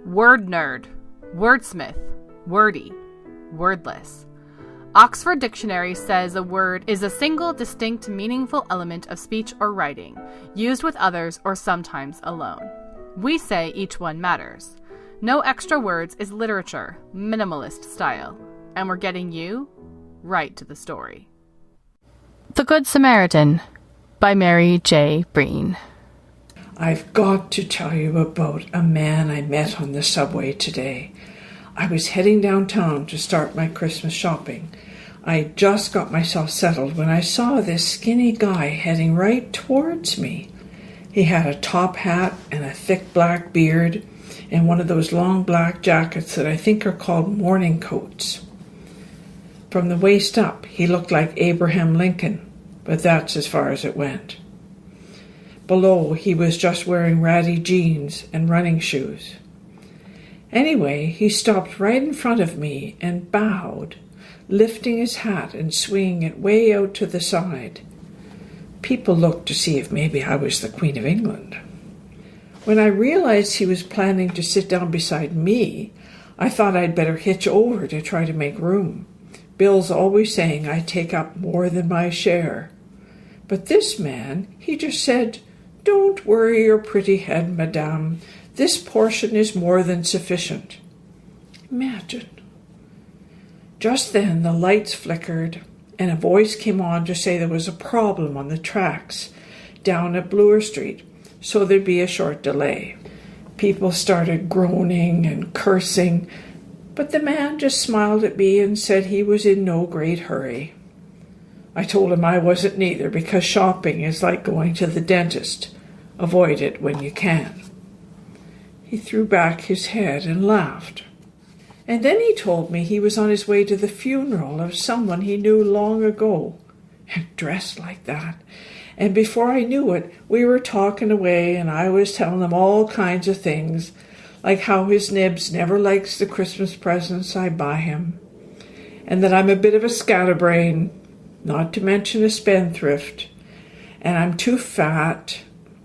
word nerd, wordsmith, wordy, wordless. Oxford Dictionary says a word is a single, distinct, meaningful element of speech or writing, used with others or sometimes alone. We say each one matters. No extra words is literature, minimalist style. And we're getting you right to the story. The Good Samaritan by Mary J. Breen. I've got to tell you about a man I met on the subway today. I was heading downtown to start my Christmas shopping. I just got myself settled when I saw this skinny guy heading right towards me. He had a top hat and a thick black beard and one of those long black jackets that I think are called morning coats. From the waist up, he looked like Abraham Lincoln, but that's as far as it went. Below, he was just wearing ratty jeans and running shoes. Anyway, he stopped right in front of me and bowed, lifting his hat and swinging it way out to the side. People looked to see if maybe I was the Queen of England. When I realized he was planning to sit down beside me, I thought I'd better hitch over to try to make room. Bill's always saying I take up more than my share. But this man, he just said, "Don't worry your pretty head, madame. This portion is more than sufficient." Imagine. Just then the lights flickered and a voice came on to say there was a problem on the tracks down at Bloor Street, so there'd be a short delay. People started groaning and cursing, but the man just smiled at me and said he was in no great hurry. I told him I wasn't neither, because shopping is like going to the dentist. Avoid it when you can. He threw back his head and laughed. And then he told me he was on his way to the funeral of someone he knew long ago, and dressed like that. And before I knew it, we were talking away, and I was telling him all kinds of things, like how his nibs never likes the Christmas presents I buy him, and that I'm a bit of a scatterbrain, not to mention a spendthrift, and I'm too fat,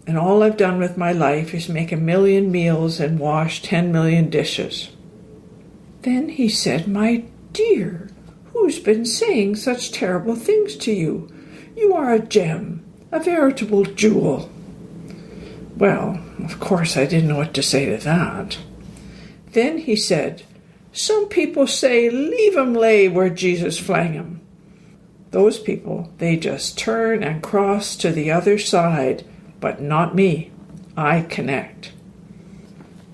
and all I've done with my life is make 1,000,000 meals and wash 10 million dishes. Then he said, "My dear, who's been saying such terrible things to you? You are a gem, a veritable jewel." Well, of course I didn't know what to say to that. Then he said, "Some people say, leave 'em lay where Jesus flang 'em. Those people, they just turn and cross to the other side, but not me. I connect."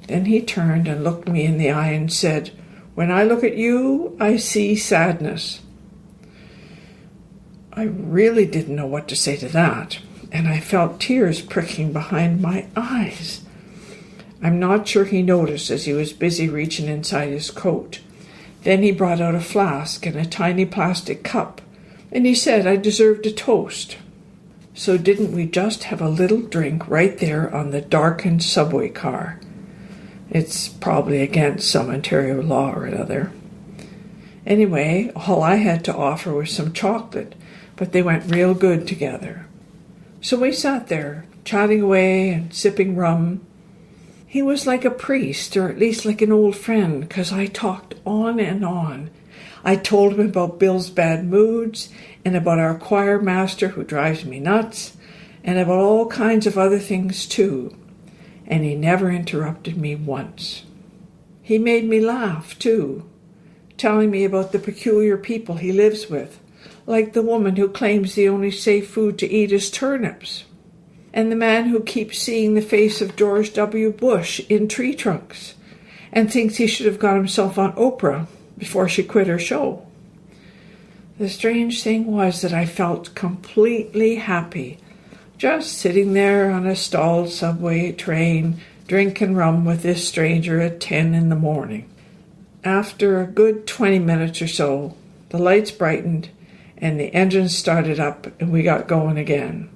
Then he turned and looked me in the eye and said, "When I look at you, I see sadness." I really didn't know what to say to that, and I felt tears pricking behind my eyes. I'm not sure he noticed as he was busy reaching inside his coat. Then he brought out a flask and a tiny plastic cup, and he said I deserved a toast. So didn't we just have a little drink right there on the darkened subway car? It's probably against some Ontario law or another. Anyway, all I had to offer was some chocolate, but they went real good together. So we sat there, chatting away and sipping rum. He was like a priest, or at least like an old friend, 'cause I talked on and on. I told him about Bill's bad moods, and about our choir master who drives me nuts, and about all kinds of other things too. And he never interrupted me once. He made me laugh too, telling me about the peculiar people he lives with, like the woman who claims the only safe food to eat is turnips, and the man who keeps seeing the face of George W. Bush in tree trunks, and thinks he should have got himself on Oprah before she quit her show. The strange thing was that I felt completely happy, just sitting there on a stalled subway train, drinking rum with this stranger at 10 in the morning. After a good 20 minutes or so, the lights brightened and the engine started up and we got going again.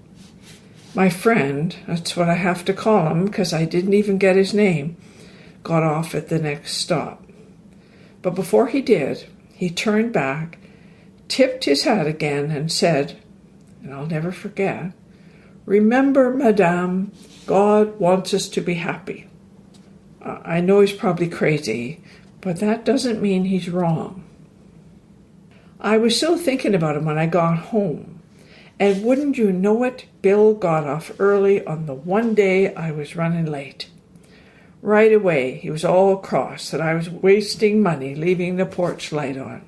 My friend, that's what I have to call him because I didn't even get his name, got off at the next stop. But before he did, he turned back, tipped his hat again and said, and I'll never forget, "Remember, madame, God wants us to be happy." I know he's probably crazy, but that doesn't mean he's wrong. I was still thinking about him when I got home, and wouldn't you know it, Bill got off early on the one day I was running late. Right away, he was all cross that I was wasting money leaving the porch light on.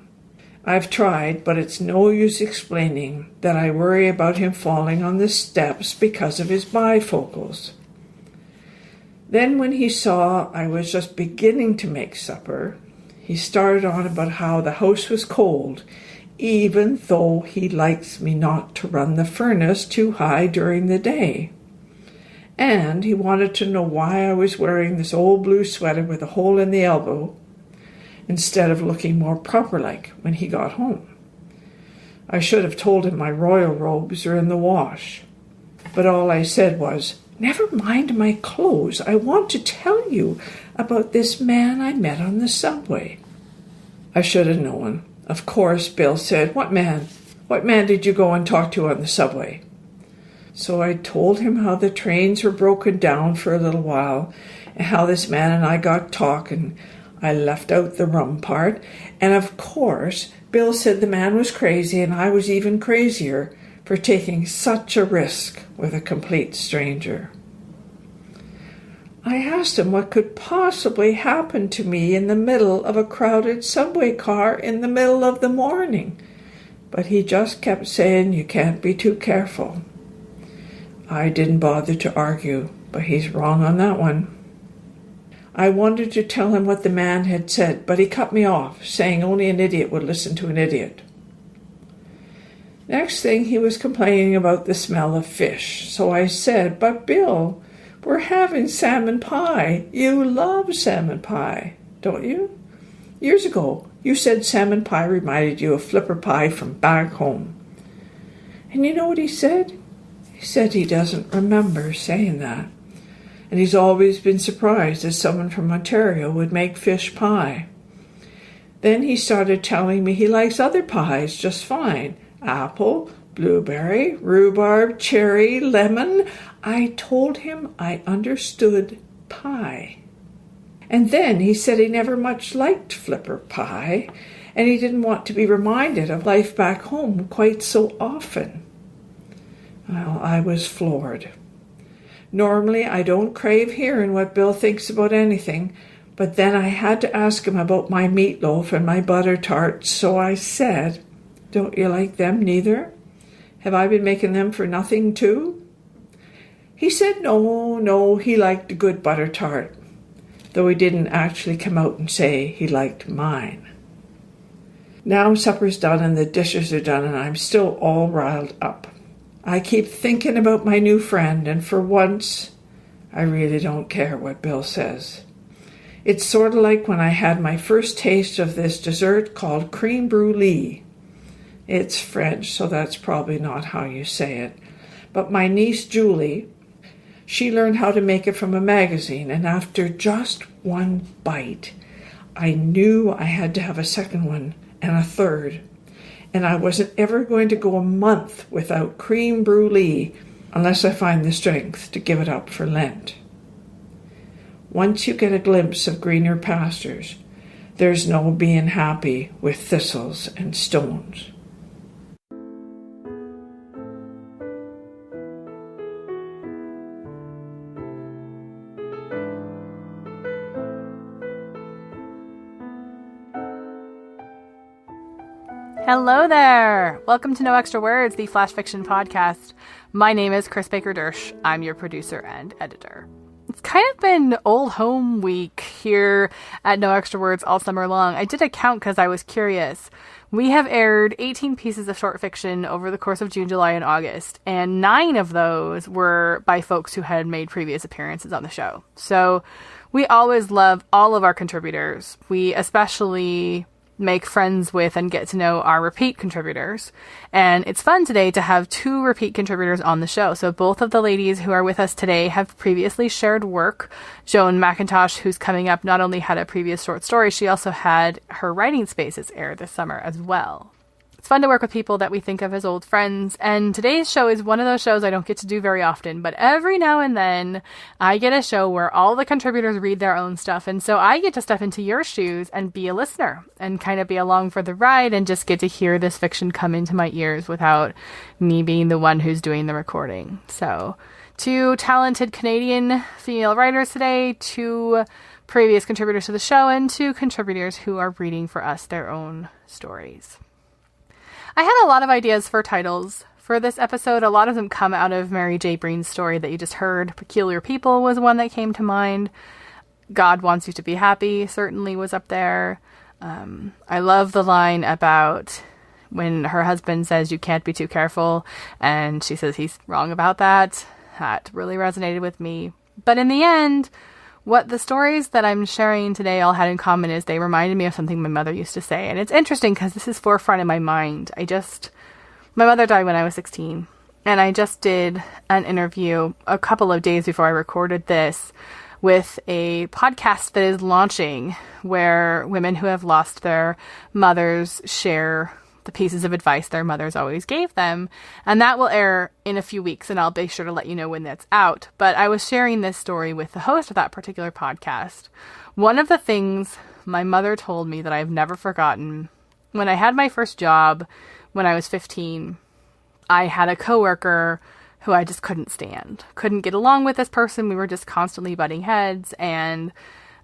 I've tried, but it's no use explaining that I worry about him falling on the steps because of his bifocals. Then when he saw I was just beginning to make supper, he started on about how the house was cold, even though he likes me not to run the furnace too high during the day. And he wanted to know why I was wearing this old blue sweater with a hole in the elbow instead of looking more proper-like when he got home. I should have told him my royal robes are in the wash, but all I said was, "Never mind my clothes. I want to tell you about this man I met on the subway." I should have known. Of course, Bill said, "What man? What man did you go and talk to on the subway?" So I told him how the trains were broken down for a little while, and how this man and I got talking. I left out the rum part, and of course, Bill said the man was crazy, and I was even crazier for taking such a risk with a complete stranger. I asked him what could possibly happen to me in the middle of a crowded subway car in the middle of the morning, but he just kept saying you can't be too careful. I didn't bother to argue, but he's wrong on that one. I wanted to tell him what the man had said, but he cut me off, saying only an idiot would listen to an idiot. Next thing, he was complaining about the smell of fish, so I said, "But Bill, we're having salmon pie. You love salmon pie, don't you? Years ago, you said salmon pie reminded you of flipper pie from back home." And you know what he said? He said he doesn't remember saying that. And he's always been surprised that someone from Ontario would make fish pie. Then he started telling me he likes other pies just fine. Apple, blueberry, rhubarb, cherry, lemon. I told him I understood pie. And then he said he never much liked flipper pie, and he didn't want to be reminded of life back home quite so often. Well, I was floored. Normally, I don't crave hearing what Bill thinks about anything, but then I had to ask him about my meatloaf and my butter tarts, so I said, "Don't you like them neither? Have I been making them for nothing too?" He said no, he liked a good butter tart, though he didn't actually come out and say he liked mine. Now supper's done and the dishes are done, and I'm still all riled up. I keep thinking about my new friend, and for once, I really don't care what Bill says. It's sort of like when I had my first taste of this dessert called creme brulee. It's French, so that's probably not how you say it. But my niece Julie, she learned how to make it from a magazine, and after just one bite, I knew I had to have a second one and a third. And I wasn't ever going to go a month without creme brulee unless I find the strength to give it up for Lent. Once you get a glimpse of greener pastures, there's no being happy with thistles and stones. Hello there! Welcome to No Extra Words, the Flash Fiction podcast. My name is Chris Baker-Dersch. I'm your producer and editor. It's kind of been old home week here at No Extra Words all summer long. I did a count because I was curious. We have aired 18 pieces of short fiction over the course of June, July, and August, and 9 of those were by folks who had made previous appearances on the show. So we always love all of our contributors. We especially make friends with and get to know our repeat contributors. And it's fun today to have 2 repeat contributors on the show. So both of the ladies who are with us today have previously shared work. Joan McIntosh, who's coming up, not only had a previous short story, she also had her writing spaces air this summer as well. It's fun to work with people that we think of as old friends, and today's show is one of those shows I don't get to do very often, but every now and then I get a show where all the contributors read their own stuff, and so I get to step into your shoes and be a listener and kind of be along for the ride and just get to hear this fiction come into my ears without me being the one who's doing the recording. So, 2 talented Canadian female writers today, 2 previous contributors to the show, and 2 contributors who are reading for us their own stories. I had a lot of ideas for titles for this episode. A lot of them come out of Mary J. Breen's story that you just heard. Peculiar People was one that came to mind. God Wants You to Be Happy certainly was up there. I love the line about when her husband says you can't be too careful, and she says he's wrong about that. That really resonated with me. But in the end, what the stories that I'm sharing today all had in common is they reminded me of something my mother used to say. And it's interesting because this is forefront in my mind. My mother died when I was 16. And I just did an interview a couple of days before I recorded this with a podcast that is launching where women who have lost their mothers share the pieces of advice their mothers always gave them. And that will air in a few weeks, and I'll be sure to let you know when that's out. But I was sharing this story with the host of that particular podcast. One of the things my mother told me that I've never forgotten, when I had my first job when I was 15, I had a coworker who I just couldn't stand. Couldn't get along with this person. We were just constantly butting heads, and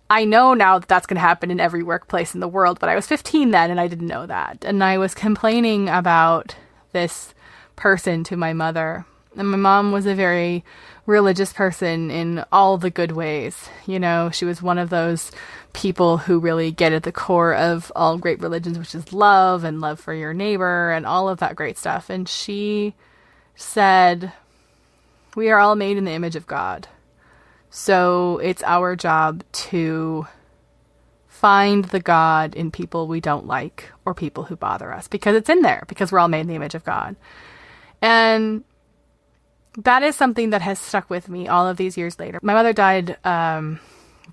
I know now that that's going to happen in every workplace in the world, but I was 15 then and I didn't know that. And I was complaining about this person to my mother. And my mom was a very religious person in all the good ways. You know, she was one of those people who really get at the core of all great religions, which is love and love for your neighbor and all of that great stuff. And she said, we are all made in the image of God. So it's our job to find the God in people we don't like or people who bother us, because it's in there, because we're all made in the image of God. And that is something that has stuck with me all of these years later. My mother died about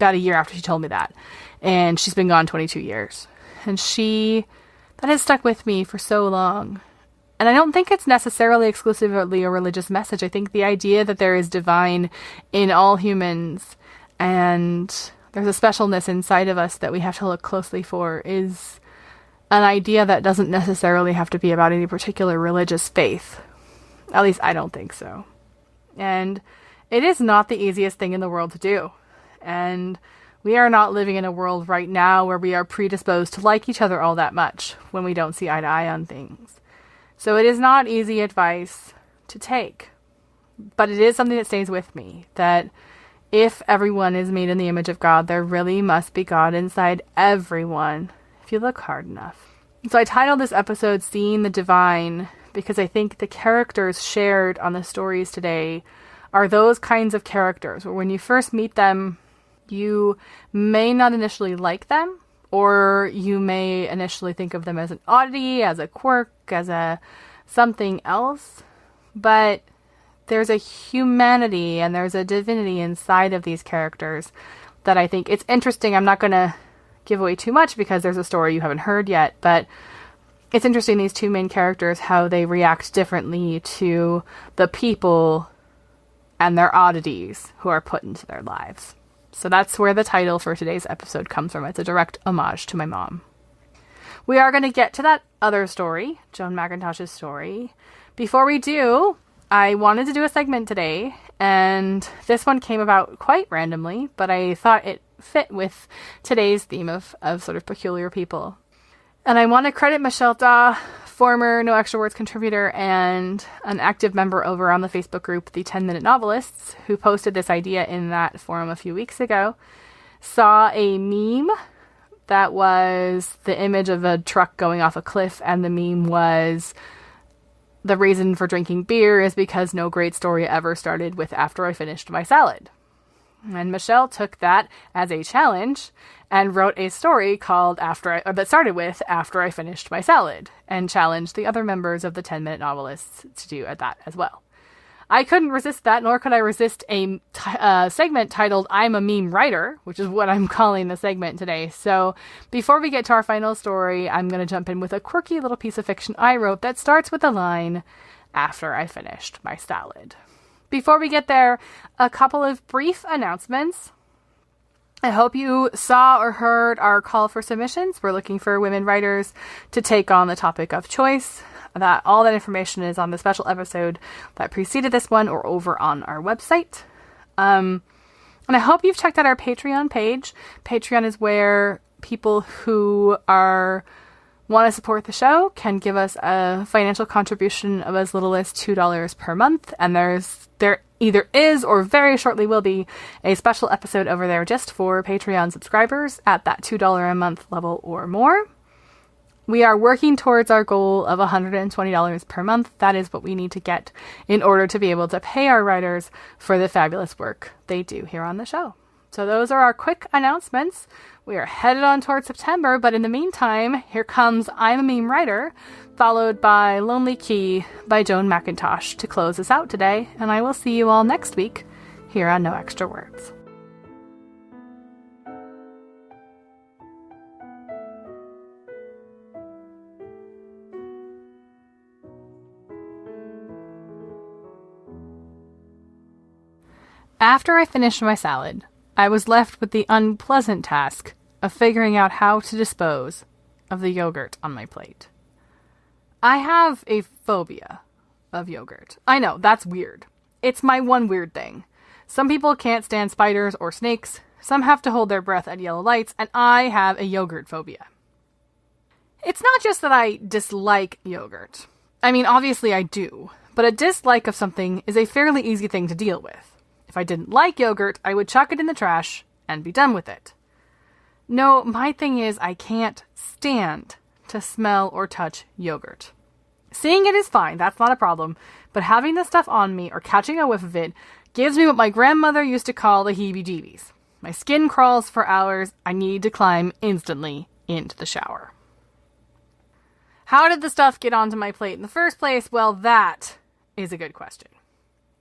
a year after she told me that, and she's been gone 22 years. And that has stuck with me for so long. And I don't think it's necessarily exclusively a religious message. I think the idea that there is divine in all humans and there's a specialness inside of us that we have to look closely for is an idea that doesn't necessarily have to be about any particular religious faith. At least I don't think so. And it is not the easiest thing in the world to do. And we are not living in a world right now where we are predisposed to like each other all that much when we don't see eye to eye on things. So it is not easy advice to take, but it is something that stays with me, that if everyone is made in the image of God, there really must be God inside everyone if you look hard enough. So I titled this episode Seeing the Divine because I think the characters shared on the stories today are those kinds of characters where when you first meet them, you may not initially like them, or you may initially think of them as an oddity, as a quirk, as a something else. But there's a humanity and there's a divinity inside of these characters that I think it's interesting. I'm not going to give away too much because there's a story you haven't heard yet, but it's interesting, these 2 main characters, how they react differently to the people and their oddities who are put into their lives. So that's where the title for today's episode comes from. It's a direct homage to my mom. We are going to get to that other story, Joan McIntosh's story. Before we do, I wanted to do a segment today, and this one came about quite randomly, but I thought it fit with today's theme of sort of peculiar people. And I want to credit Michelle Daw, former No Extra Words contributor and an active member over on the Facebook group, The 10-Minute Novelists, who posted this idea in that forum a few weeks ago. Saw a meme that was the image of a truck going off a cliff, and the meme was, the reason for drinking beer is because no great story ever started with after I finished my salad. And Michelle took that as a challenge and wrote a story called that started with After I Finished My Salad, and challenged the other members of the 10-Minute Novelists to do that as well. I couldn't resist that, nor could I resist a segment titled I'm a Meme Writer, which is what I'm calling the segment today. So before we get to our final story, I'm going to jump in with a quirky little piece of fiction I wrote that starts with the line, after I finished my salad. Before we get there, a couple of brief announcements. I hope you saw or heard our call for submissions. We're looking for women writers to take on the topic of choice. All that information is on the special episode that preceded this one or over on our website. And I hope you've checked out our Patreon page. Patreon is where people who want to support the show can give us a financial contribution of as little as $2 per month. And there either is or very shortly will be a special episode over there just for Patreon subscribers at that $2 a month level or more. We are working towards our goal of $120 per month. That is what we need to get in order to be able to pay our writers for the fabulous work they do here on the show. So those are our quick announcements. We are headed on towards September, but in the meantime, here comes I'm a Meme Writer, followed by Lonely Key by Joan McIntosh to close us out today, and I will see you all next week here on No Extra Words. After I finished my salad, I was left with the unpleasant task of figuring out how to dispose of the yogurt on my plate. I have a phobia of yogurt. I know, that's weird. It's my one weird thing. Some people can't stand spiders or snakes, some have to hold their breath at yellow lights, and I have a yogurt phobia. It's not just that I dislike yogurt. I mean, obviously I do, but a dislike of something is a fairly easy thing to deal with. If I didn't like yogurt, I would chuck it in the trash and be done with it. No, my thing is I can't stand to smell or touch yogurt. Seeing it is fine, that's not a problem, but having the stuff on me or catching a whiff of it gives me what my grandmother used to call the heebie-jeebies. My skin crawls for hours, I need to climb instantly into the shower. How did the stuff get onto my plate in the first place? Well, that is a good question.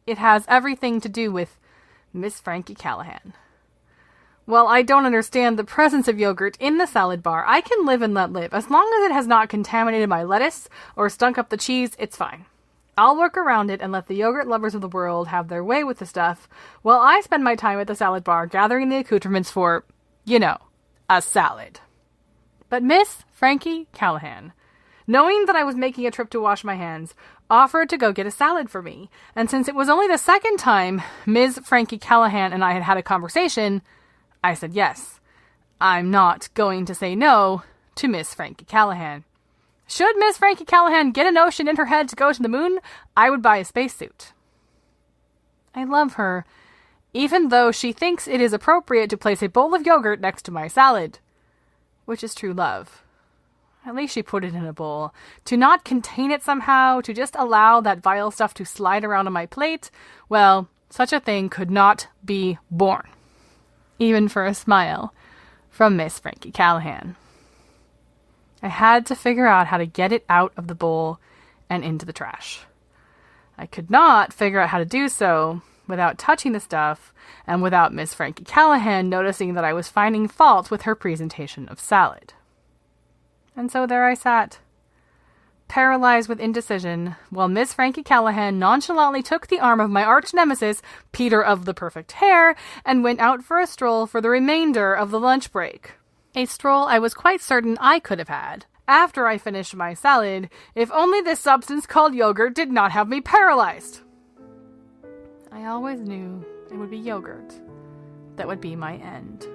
It has everything to do with Miss Frankie Callahan. While I don't understand the presence of yogurt in the salad bar, I can live and let live. As long as it has not contaminated my lettuce or stunk up the cheese, it's fine. I'll work around it and let the yogurt lovers of the world have their way with the stuff, while I spend my time at the salad bar gathering the accoutrements for, a salad. But Miss Frankie Callahan, knowing that I was making a trip to wash my hands, offered to go get a salad for me. And since it was only the second time Ms. Frankie Callahan and I had had a conversation, I said yes. I'm not going to say no to Miss Frankie Callahan. Should Miss Frankie Callahan get a notion in her head to go to the moon, I would buy a spacesuit. I love her, even though she thinks it is appropriate to place a bowl of yogurt next to my salad, which is true love. At least she put it in a bowl. To not contain it somehow, to just allow that vile stuff to slide around on my plate, well, such a thing could not be born. Even for a smile from Miss Frankie Callahan. I had to figure out how to get it out of the bowl and into the trash. I could not figure out how to do so without touching the stuff and without Miss Frankie Callahan noticing that I was finding fault with her presentation of salad. And so there I sat, paralyzed with indecision, while Miss Frankie Callahan nonchalantly took the arm of my arch-nemesis, Peter of the Perfect Hair, and went out for a stroll for the remainder of the lunch break. A stroll I was quite certain I could have had, after I finished my salad, if only this substance called yogurt did not have me paralyzed. I always knew it would be yogurt that would be my end.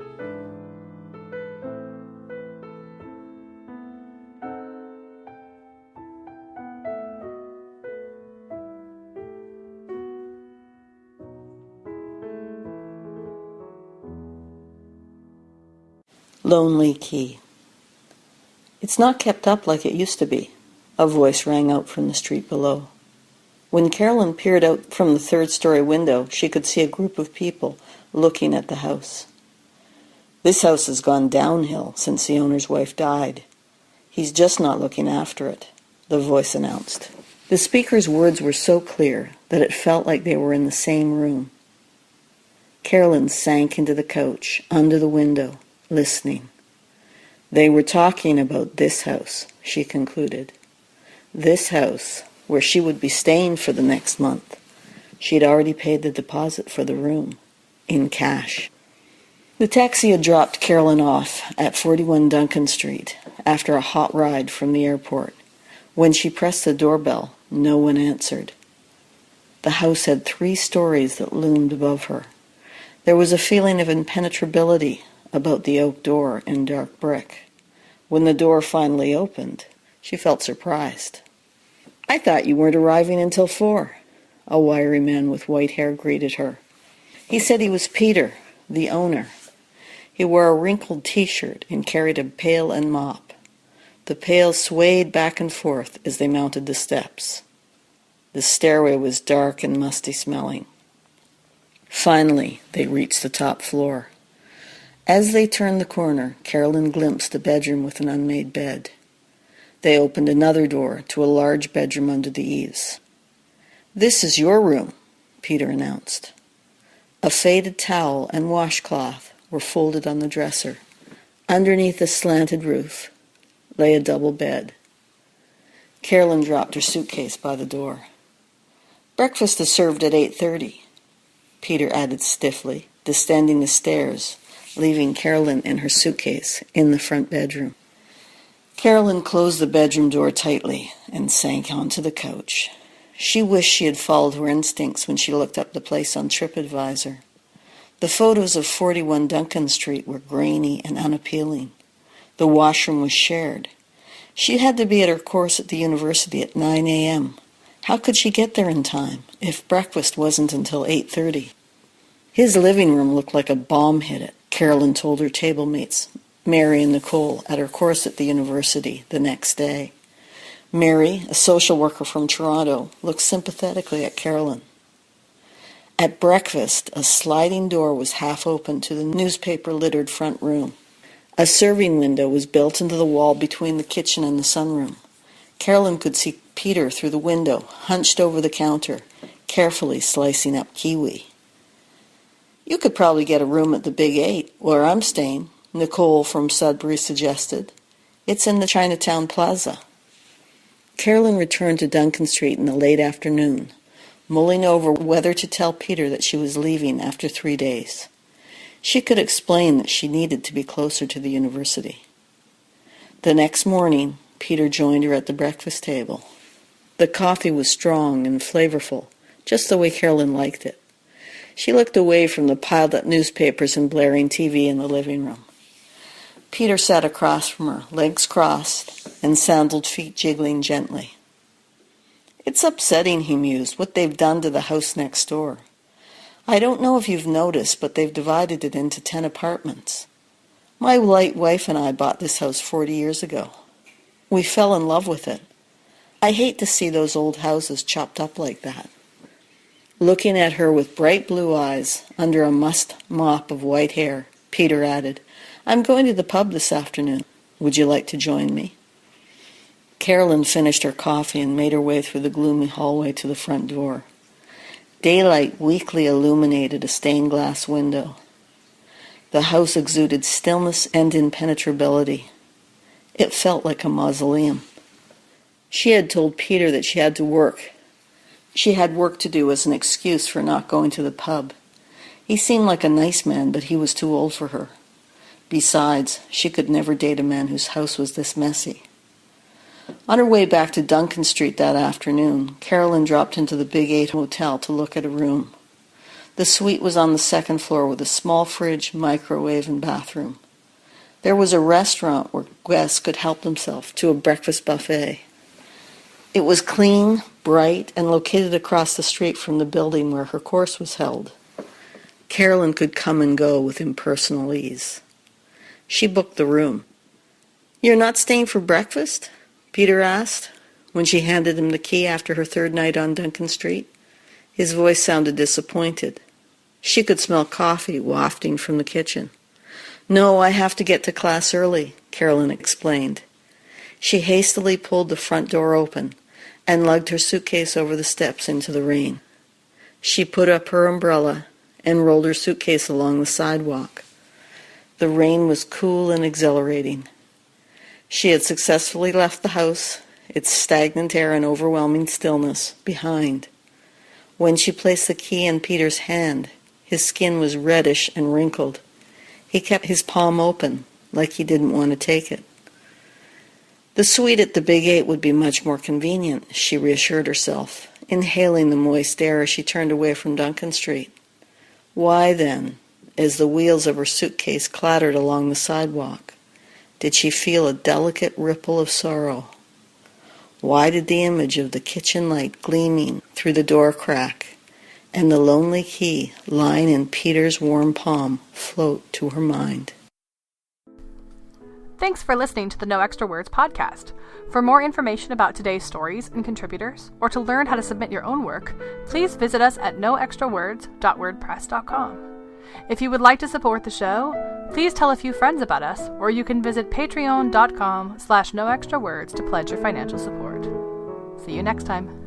Lonely Key. It's not kept up like it used to be, a voice rang out from the street below. When Carolyn peered out from the third-story window, she could see a group of people looking at the house. This house has gone downhill since the owner's wife died. He's just not looking after it, the voice announced. The speaker's words were so clear that it felt like they were in the same room. Carolyn sank into the couch, under the window, listening. They were talking about this house, she concluded. This house, where she would be staying for the next month. She had already paid the deposit for the room, in cash. The taxi had dropped Carolyn off at 41 Duncan Street after a hot ride from the airport. When she pressed the doorbell, no one answered. The house had 3 stories that loomed above her. There was a feeling of impenetrability about the oak door in dark brick. When the door finally opened, she felt surprised. "I thought you weren't arriving until 4, a wiry man with white hair greeted her. He said he was Peter, the owner. He wore a wrinkled T-shirt and carried a pail and mop. The pail swayed back and forth as they mounted the steps. The stairway was dark and musty-smelling. Finally, they reached the top floor. As they turned the corner, Carolyn glimpsed a bedroom with an unmade bed. They opened another door to a large bedroom under the eaves. "This is your room," Peter announced. A faded towel and washcloth were folded on the dresser. Underneath the slanted roof lay a double bed. Carolyn dropped her suitcase by the door. "Breakfast is served at 8:30, Peter added stiffly, descending the stairs, leaving Carolyn and her suitcase in the front bedroom. Carolyn closed the bedroom door tightly and sank onto the couch. She wished she had followed her instincts when she looked up the place on TripAdvisor. The photos of 41 Duncan Street were grainy and unappealing. The washroom was shared. She had to be at her course at the university at 9 a.m. How could she get there in time if breakfast wasn't until 8:30? His living room looked like a bomb hit it, Carolyn told her table mates, Mary and Nicole, at her course at the university the next day. Mary, a social worker from Toronto, looked sympathetically at Carolyn. At breakfast, a sliding door was half open to the newspaper-littered front room. A serving window was built into the wall between the kitchen and the sunroom. Carolyn could see Peter through the window, hunched over the counter, carefully slicing up kiwi. "You could probably get a room at the Big 8, where I'm staying," Nicole from Sudbury suggested. "It's in the Chinatown Plaza." Carolyn returned to Duncan Street in the late afternoon, mulling over whether to tell Peter that she was leaving after 3 days. She could explain that she needed to be closer to the university. The next morning, Peter joined her at the breakfast table. The coffee was strong and flavorful, just the way Carolyn liked it. She looked away from the piled-up newspapers and blaring TV in the living room. Peter sat across from her, legs crossed, and sandaled feet jiggling gently. "It's upsetting," he mused, "what they've done to the house next door. I don't know if you've noticed, but they've divided it into 10 apartments. My late wife and I bought this house 40 years ago. We fell in love with it. I hate to see those old houses chopped up like that." Looking at her with bright blue eyes under a mussed mop of white hair, Peter added, "I'm going to the pub this afternoon. Would you like to join me?" Carolyn finished her coffee and made her way through the gloomy hallway to the front door. Daylight weakly illuminated a stained glass window. The house exuded stillness and impenetrability. It felt like a mausoleum. She had told Peter that she had to work. She had work to do as an excuse for not going to the pub. He seemed like a nice man, but he was too old for her. Besides, she could never date a man whose house was this messy. On her way back to Duncan Street that afternoon, Carolyn dropped into the Big 8 hotel to look at a room. The suite was on the second floor with a small fridge, microwave, and bathroom. There was a restaurant where guests could help themselves to a breakfast buffet. It was clean, bright, and located across the street from the building where her course was held. Carolyn could come and go with impersonal ease. She booked the room. "You're not staying for breakfast?" Peter asked, when she handed him the key after her third night on Duncan Street. His voice sounded disappointed. She could smell coffee wafting from the kitchen. "No, I have to get to class early," Carolyn explained. She hastily pulled the front door open and lugged her suitcase over the steps into the rain. She put up her umbrella and rolled her suitcase along the sidewalk. The rain was cool and exhilarating. She had successfully left the house, its stagnant air and overwhelming stillness, behind. When she placed the key in Peter's hand, his skin was reddish and wrinkled. He kept his palm open, like he didn't want to take it. The suite at the Big 8 would be much more convenient, she reassured herself, inhaling the moist air as she turned away from Duncan Street. Why, then, as the wheels of her suitcase clattered along the sidewalk, did she feel a delicate ripple of sorrow? Why did the image of the kitchen light gleaming through the door crack and the lonely key lying in Peter's warm palm float to her mind? Thanks for listening to the No Extra Words podcast. For more information about today's stories and contributors, or to learn how to submit your own work, please visit us at noextrawords.wordpress.com. If you would like to support the show, please tell a few friends about us, or you can visit patreon.com/noextrawords to pledge your financial support. See you next time.